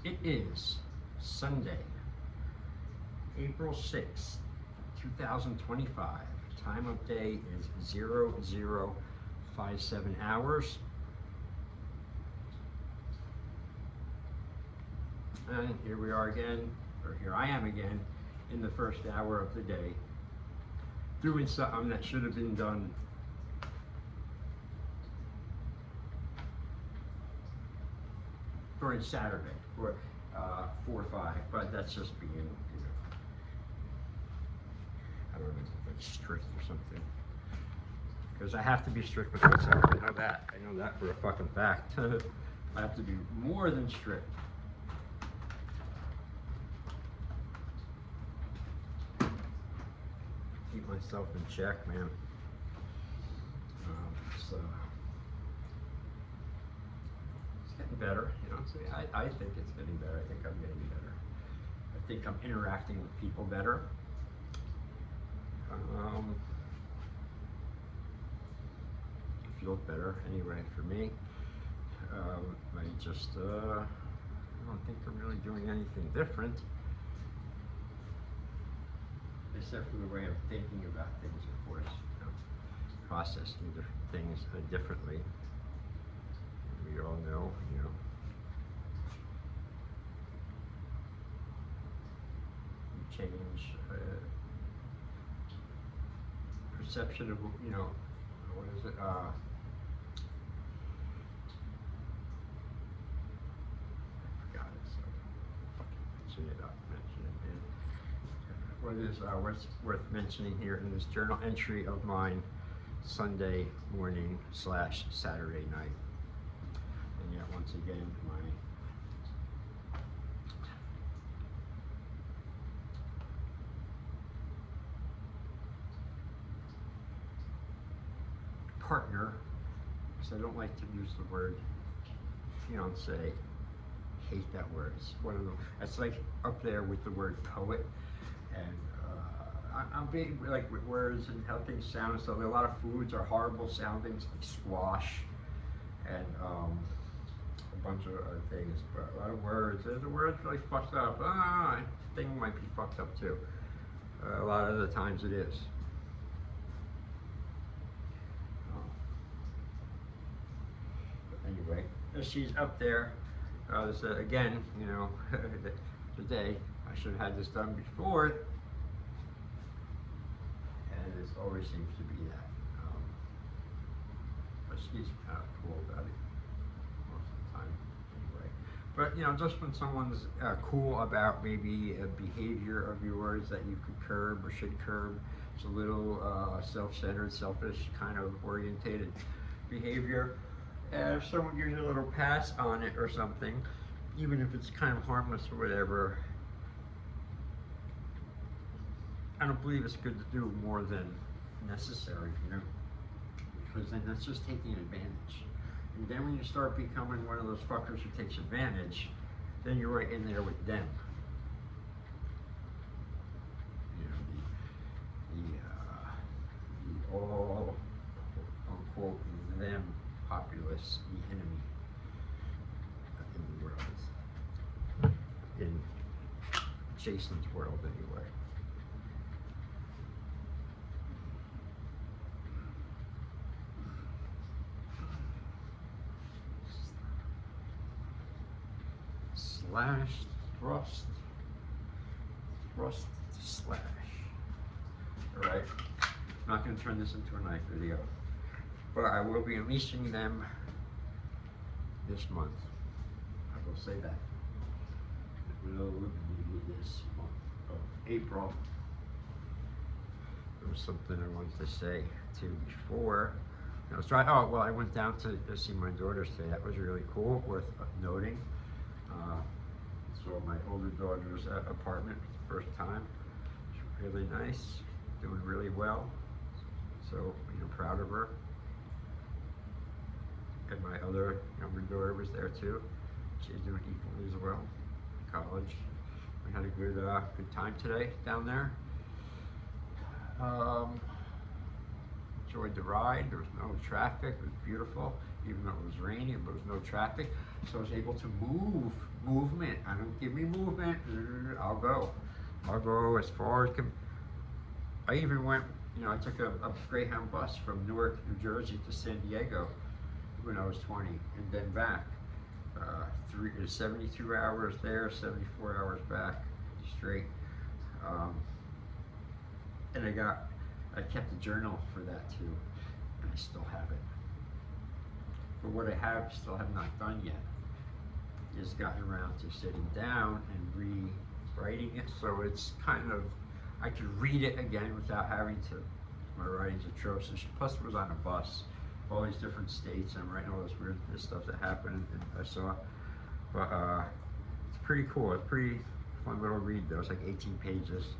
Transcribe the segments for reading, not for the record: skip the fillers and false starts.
It is Sunday, April 6th, 2025. Time of day is 0057 hours. And here we are again, or here I am again, in the first hour of the day, doing something that should have been done during Saturday, or 4 or 5, but that's just being, I don't know, like strict or something. Because I have to be strict with myself, I know that. I know that for a fucking fact. I have to be more than strict. Keep myself in check, man. So it's getting better, you know. So I think it's getting better. I think I'm getting better. I think I'm interacting with people better. Feels better anyway for me. I just I don't think I'm really doing anything different, except for the way I'm thinking about things, of course, you know, processing different things differently. We all know, you know, you change perception of, you know, what is it? I forgot it, so fucking mention it up, mention it in. What is worth mentioning here in this journal entry of mine, Sunday morning / Saturday night. And yet once again, my partner, because I don't like to use the word fiance, hate that word. It's one of them. It's like up there with the word poet, and I'm big like with words and how things sound and stuff. A lot of foods are horrible sounding, like squash, and a bunch of other things. But a lot of words. The word's really fucked up. I think it might be fucked up too. A lot of the times it is. Anyway, she's up there. Again, you know, today I should have had this done before, and it always seems to be that. But she's kind of cool about it most of the time, anyway. But you know, just when someone's cool about maybe a behavior of yours that you could curb or should curb, it's a little self-centered, selfish, kind of orientated behavior. And if someone gives you a little pass on it or something, even if it's kind of harmless or whatever, I don't believe it's good to do more than necessary, you know, because then that's just taking advantage. And then when you start becoming one of those fuckers who takes advantage, then you're right in there with them. You know, the all, unquote, them populace, the enemy in the world, in Jason's world anyway. Thrust slash. All right, I'm not going to turn this into a knife video, but I will be unleashing them this month. I will say that. It will be this month of April. There was something I wanted to say too before. I was trying. Oh well, I went down to see my daughter today. That was really cool, worth noting. Saw my older daughter's apartment for the first time. It's really nice, doing really well. So, you know, proud of her. And my other younger daughter was there too. She's doing equally as well. College. We had a good time today down there. Enjoyed the ride. There was no traffic. It was beautiful. Even though it was raining, there was no traffic. So I was able to move movement. I don't give me movement. I'll go. I'll go as far as can. I even went, you know, I took a Greyhound bus from Newark, New Jersey to San Diego when I was 20, and then back. 72 hours there, 74 hours back, straight. And I kept a journal for that too, and I still have it. But what I still have not done yet is gotten around to sitting down and rewriting it, so it's kind of, I could read it again without having to. My writing's atrocious. Plus it was on a bus, all these different states, and I'm writing all this weird stuff that happened and I saw. But it's pretty cool. It's pretty fun little read though. It's like 18 pages.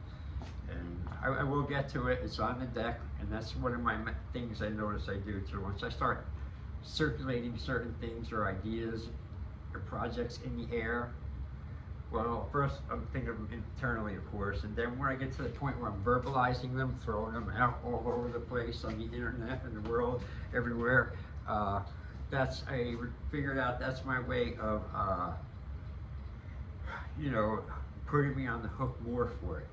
And I will get to it. It's on the deck, and that's one of my things I notice I do too. Once I start circulating certain things or ideas or projects in the air, well, first I'm thinking of them internally, of course, and then when I get to the point where I'm verbalizing them, throwing them out all over the place on the internet and the world, everywhere, I figured out that's my way of, you know, putting me on the hook more for it,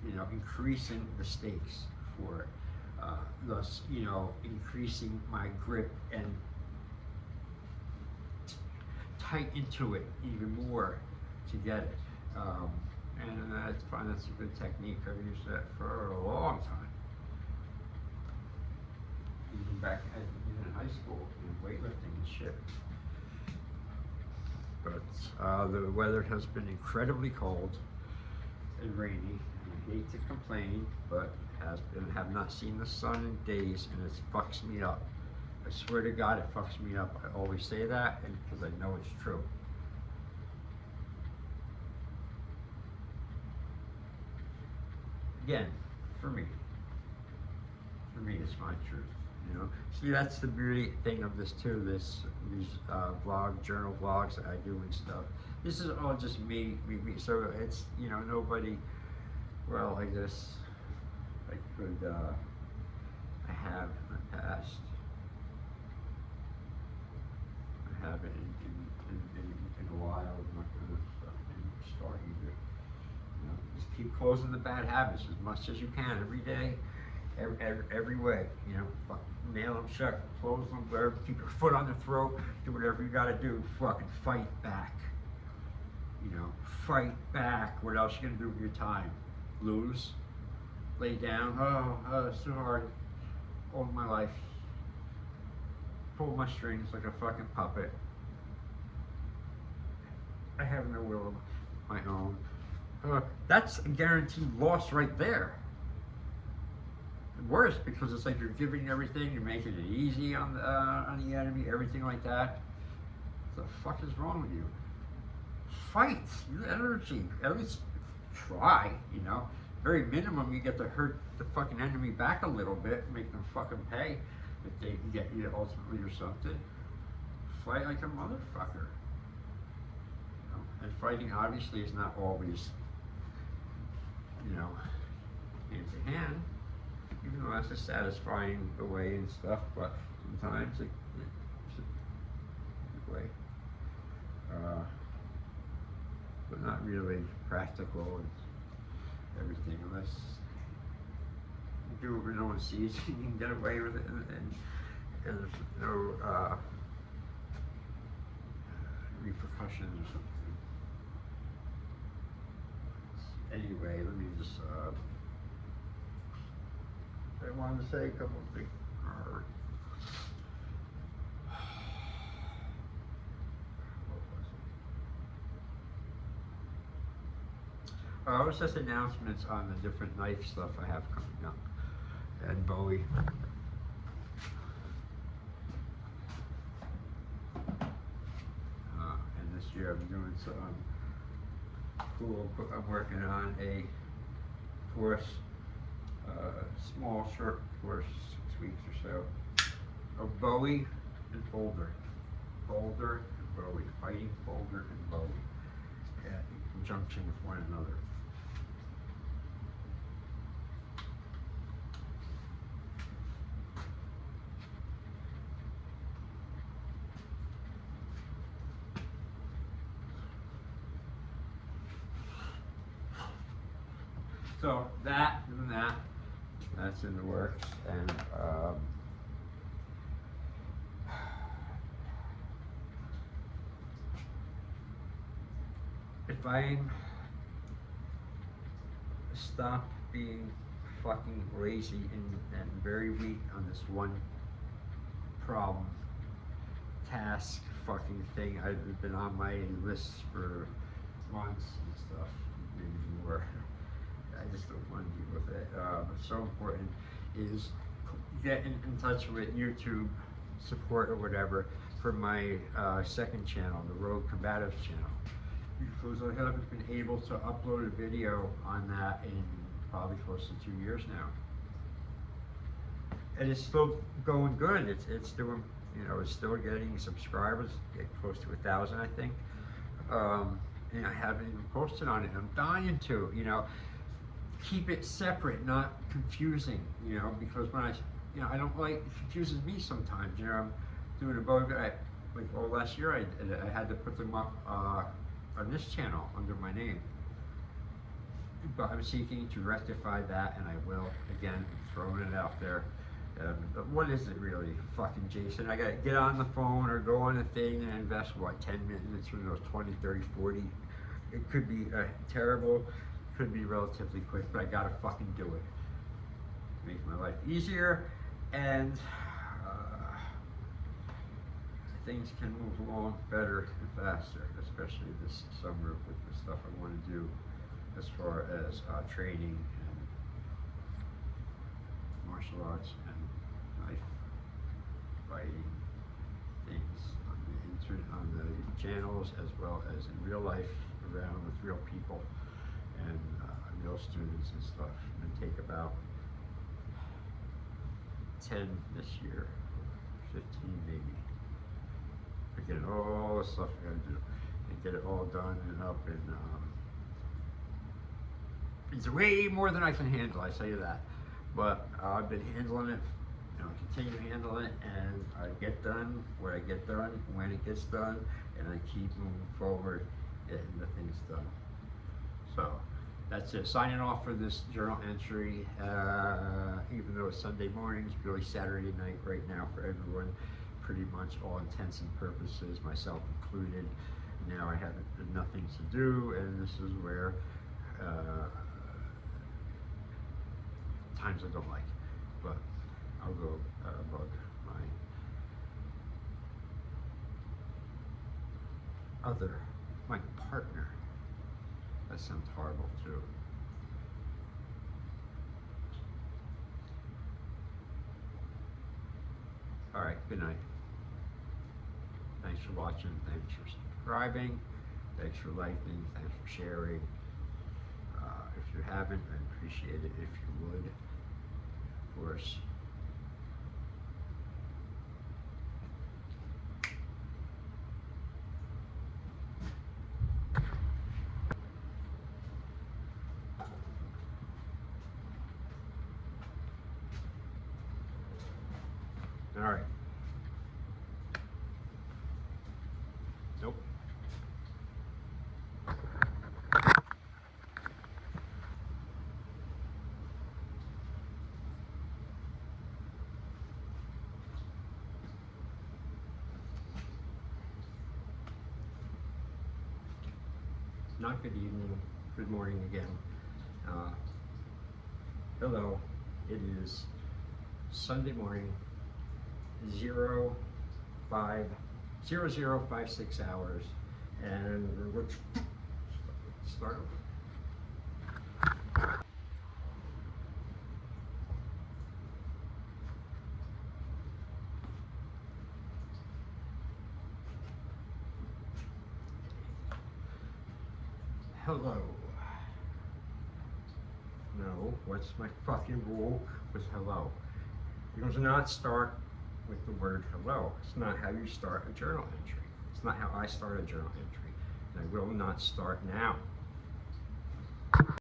you know, increasing the stakes for it, thus, you know, increasing my grip and tight into it even more to get it. And that's fine, that's a good technique. I've used that for a long time. Even back even in high school, in weightlifting and shit. But the weather has been incredibly cold and rainy, and I hate to complain, but have not seen the sun in days, and it fucks me up. I swear to God, it fucks me up. I always say that, and because I know it's true. Again, for me, it's my truth. You know, see, that's the beauty thing of this too. These journal vlogs that I do and stuff. This is all just me. So it's, you know, nobody. Well, I guess I could. I have in the past. I haven't in a while. I'm not gonna start either. You know, just keep closing the bad habits as much as you can every day, every way. You know, nail them shut, close them, whatever. Keep your foot on the throat. Do whatever you got to do. Fucking fight back. You know, fight back. What else you gonna do with your time? Lose? Lay down? Oh, it's too hard. All my life. Pull my strings like a fucking puppet. I have no will of my own. That's a guaranteed loss right there. Worse, because it's like you're giving everything, you're making it easy on the enemy, everything like that. What the fuck is wrong with you? Fight. Use energy. At least try. You know, very minimum, you get to hurt the fucking enemy back a little bit, make them fucking pay if they can get you ultimately or something. Fight like a motherfucker. You know? And fighting obviously is not always, you know, hand to hand, even though that's a satisfying way and stuff, but sometimes it's a good way. But not really practical and everything, unless you do it where no one sees you can get away with it, and there's no repercussions or something. Anyway, let me just, I wanted to say a couple of things. I was just announcements on the different knife stuff I have coming up, and Bowie. And this year I'm doing some cool. I'm working on a course, small, short course, 6 weeks or so, of Bowie and Boulder, Boulder and Bowie, fighting Boulder and Bowie, in conjunction with one another. So that's in the works, and if I stop being fucking lazy and very weak on this one problem, task, fucking thing, I've been on my list for months and stuff, maybe more. I just don't want to deal with it. What's so important is get in touch with YouTube support or whatever for my second channel, the Road Combatives channel, because I haven't been able to upload a video on that in probably close to 2 years now. And it's still going good. It's doing, you know, it's still getting subscribers, get close to 1,000, I think. And I haven't even posted on it. I'm dying to, you know, keep it separate, not confusing, you know, because when I don't like, it confuses me sometimes, you know. I'm doing a bow, like last year I had to put them up on this channel under my name. But I'm seeking to rectify that, and I will, again, throwing it out there. What is it really, fucking Jason? I gotta get on the phone or go on a thing and invest, what, 10 minutes from those 20, 30, 40? It could be terrible, could be relatively quick, but I gotta fucking do it. Make my life easier, and things can move along better and faster, especially this summer with the stuff I want to do as far as training and martial arts and knife fighting things on the channels, as well as in real life, around with real people and real students and stuff. And take about 10 this year, 15 maybe. Get all the stuff I gotta do and get it all done and up, and it's way more than I can handle, I tell you that. But I've been handling it, you know, continue handling it, and I get done what I get done when it gets done, and I keep moving forward, getting the things done. So that's it. Signing off for this journal entry, even though it's Sunday morning, it's really Saturday night right now for everyone. Pretty much all intents and purposes, myself included. Now I have nothing to do, and this is where times I don't like, but I'll go bug my partner. That sounds horrible too. All right, good night. Thanks for watching, thanks for subscribing, thanks for liking, thanks for sharing. If you haven't, I appreciate it if you would, of course. All right. Nope. Not good evening, good morning again. Hello, it is Sunday morning, 0056 hours, and we're start over. Hello. No, what's my fucking rule with hello? You do not start with the word hello. It's not how you start a journal entry. It's not how I start a journal entry. And I will not start now.